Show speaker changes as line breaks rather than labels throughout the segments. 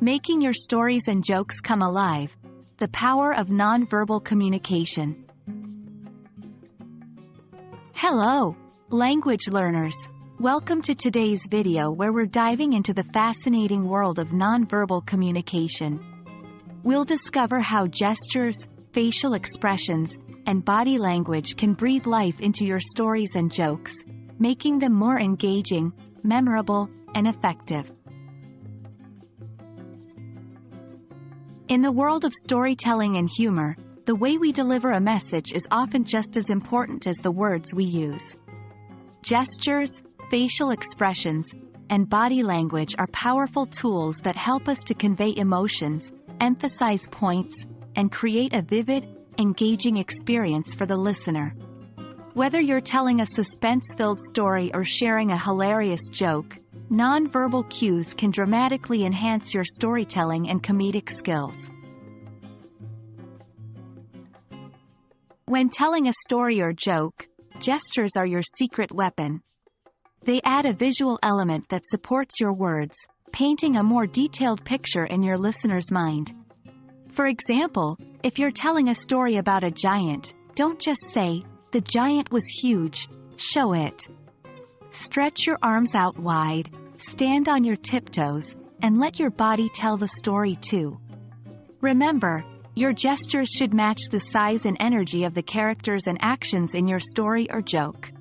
Making your stories and jokes come alive. The power of nonverbal communication. Hello, language learners. Welcome to today's video where we're diving into the fascinating world of nonverbal communication. We'll discover how gestures, facial expressions, and body language can breathe life into your stories and jokes, making them more engaging, memorable, and effective. In the world of storytelling and humor, the way we deliver a message is often just as important as the words we use. Gestures, facial expressions, and body language are powerful tools that help us to convey emotions, emphasize points, and create a vivid, engaging experience for the listener. Whether you're telling a suspense-filled story or sharing a hilarious joke, nonverbal cues can dramatically enhance your storytelling and comedic skills. When telling a story or joke, gestures are your secret weapon. They add a visual element that supports your words, painting a more detailed picture in your listener's mind. For example, if you're telling a story about a giant, don't just say, "The giant was huge," show it. Stretch your arms out wide, stand on your tiptoes, and let your body tell the story too. Remember, your gestures should match the size and energy of the characters and actions in your story or joke.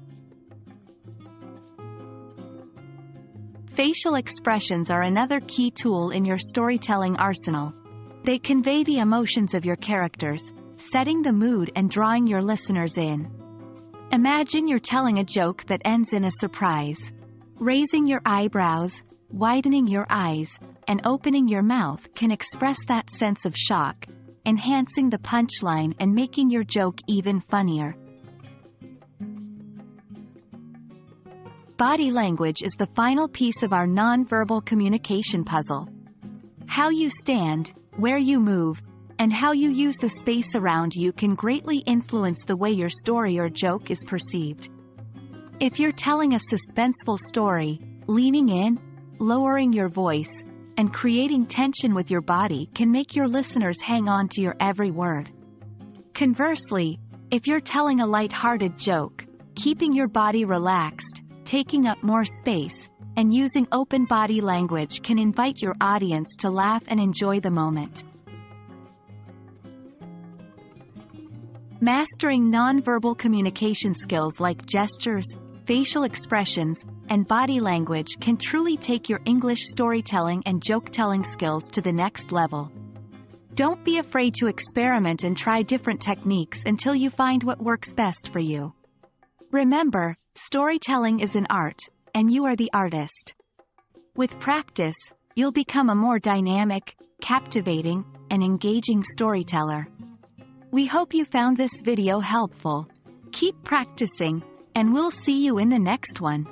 Facial expressions are another key tool in your storytelling arsenal. They convey the emotions of your characters, setting the mood and drawing your listeners in. Imagine you're telling a joke that ends in a surprise. Raising your eyebrows, widening your eyes, and opening your mouth can express that sense of shock, enhancing the punchline and making your joke even funnier. Body language is the final piece of our nonverbal communication puzzle. How you stand, where you move, and how you use the space around you can greatly influence the way your story or joke is perceived. If you're telling a suspenseful story, leaning in, lowering your voice, and creating tension with your body can make your listeners hang on to your every word. Conversely, if you're telling a light-hearted joke, keeping your body relaxed, taking up more space, and using open body language can invite your audience to laugh and enjoy the moment. Mastering nonverbal communication skills like gestures, facial expressions, and body language can truly take your English storytelling and joke-telling skills to the next level. Don't be afraid to experiment and try different techniques until you find what works best for you. Remember, storytelling is an art, and you are the artist. With practice, you'll become a more dynamic, captivating, and engaging storyteller. We hope you found this video helpful. Keep practicing, and we'll see you in the next one.